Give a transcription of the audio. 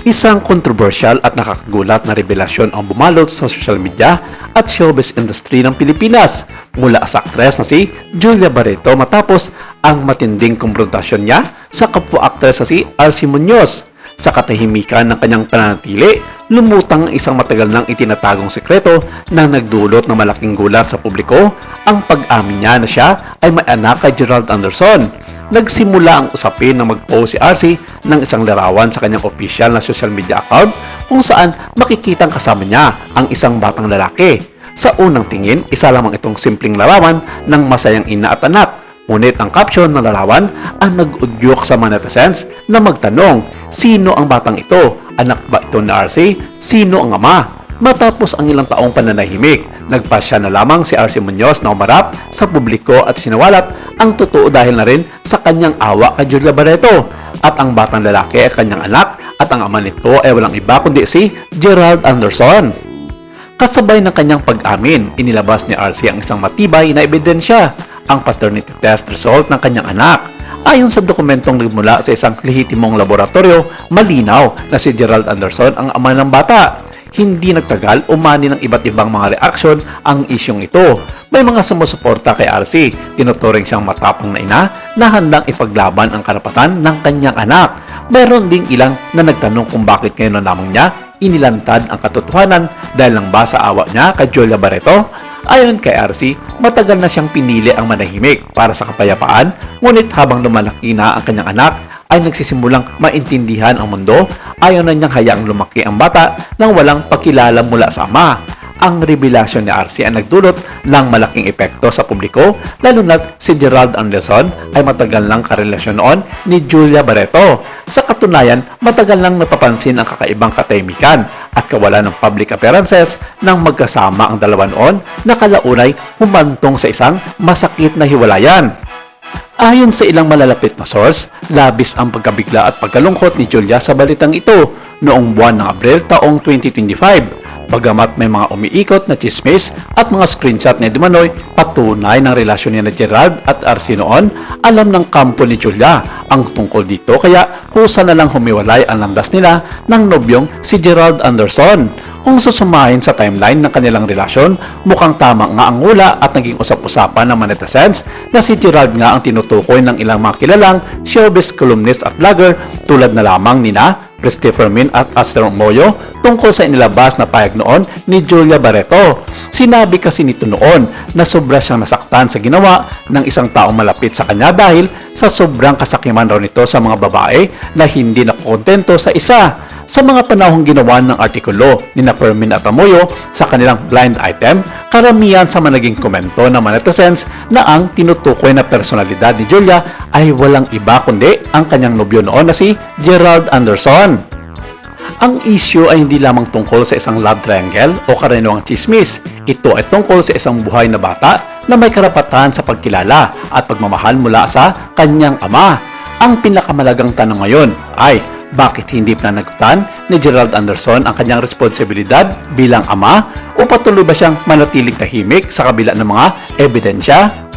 Isang kontrobersyal at nakakagulat na revelasyon ang bumalot sa social media at showbiz industry ng Pilipinas mula sa aktres na si Julia Barreto matapos ang matinding kumprontasyon niya sa kapwa-aktres na si RC Munoz. Sa katahimikan ng kanyang pananatili, lumutang ang isang matagal nang itinatagong sekreto na nagdulot ng malaking gulat sa publiko ang pag-amin niya na siya ay may anak kay Gerald Anderson. Nagsimula ang usapin na mag-post si RC ng isang larawan sa kanyang official na social media account kung saan makikitang kasama niya ang isang batang lalaki. Sa unang tingin, isa lamang itong simpleng larawan ng masayang ina at anak. Ngunit ang caption ng larawan ang nag-udyok sa mga netizens na magtanong, sino ang batang ito? Anak ba ito ni RC? Sino ang ama? Matapos ang ilang taong pananahimik, nagpasya na lamang si RC Munoz na umarap sa publiko at sinawalat ang totoo dahil na rin sa kanyang awa kay Julia Barreto. At ang batang lalaki ay kanyang anak at ang ama nito ay walang iba kundi si Gerald Anderson. Kasabay ng kanyang pag-amin, inilabas ni RC ang isang matibay na ebidensya, ang paternity test result ng kanyang anak. Ayon sa dokumentong nagmula sa isang lehitimong laboratorio, malinaw na si Gerald Anderson ang ama ng bata. Hindi nagtagal, umani ng iba't ibang mga reaksyon ang isyong ito. May mga sumusuporta kay RC, tinuturing siyang matapang na ina na handang ipaglaban ang karapatan ng kanyang anak. Mayroon ding ilang na nagtanong kung bakit ngayon na lamang niya inilantad ang katotohanan dahil lang ba sa awa niya kay Julia Barreto. Ayon kay RC, matagal na siyang pinili ang manahimik para sa kapayapaan, ngunit habang lumalaki na ang kanyang anak, ay nagsisimulang maintindihan ang mundo, ayaw na niyang hayaang lumaki ang bata nang walang pakilala mula sa ama. Ang revelasyon ni RC ay nagdulot ng malaking epekto sa publiko, lalo na't si Gerald Anderson ay matagal nang karelasyon noon ni Julia Barreto. Sa katunayan, matagal nang napapansin ang kakaibang katahimikan at kawalan ng public appearances nang magkasama ang dalawa noon na kalaunan humantong sa isang masakit na hiwalayan. Ayon sa ilang malalapit na source, labis ang pagkabigla at pagkalungkot ni Julia sa balitang ito noong buwan ng Abril taong 2025. Bagamat may mga umiikot na chismis at mga screenshot ni Dumanoy patunay ng relasyon ni Gerald at RC noon, alam ng kampo ni Julia ang tungkol dito kaya kusa na lang humiwalay ang landas nila ng nobyong si Gerald Anderson. Kung susumahin sa timeline ng kanilang relasyon, mukhang tama nga ang hula at naging usap-usapan ng mga netizens na si Gerald nga ang tinutukoy ng ilang mga kilalang showbiz columnist at vlogger tulad na lamang nina Christopher Min at Astro Moyo tungkol sa inilabas na pahayag noon ni Julia Barreto. Sinabi kasi nito noon na sobra siyang nasaktan sa ginawa ng isang taong malapit sa kanya dahil sa sobrang kasakiman raw nito sa mga babae na hindi nakokontento sa isa. Sa mga panahong ginawa ng artikulo ni Fermin at Amoyo sa kanilang blind item, karamihan sa managing komento ng mga netizens na ang tinutukoy na personalidad ni Julia ay walang iba kundi ang kanyang nobyo noon na si Gerald Anderson. Ang issue ay hindi lamang tungkol sa isang love triangle o karaniwang chismis. Ito ay tungkol sa isang buhay na bata na may karapatan sa pagkilala at pagmamahal mula sa kanyang ama. Ang pinakamalagang tanong ngayon ay, bakit hindi pananagutan ni Gerald Anderson ang kanyang responsibilidad bilang ama o patuloy ba siyang manatiling tahimik sa kabila ng mga ebidensya?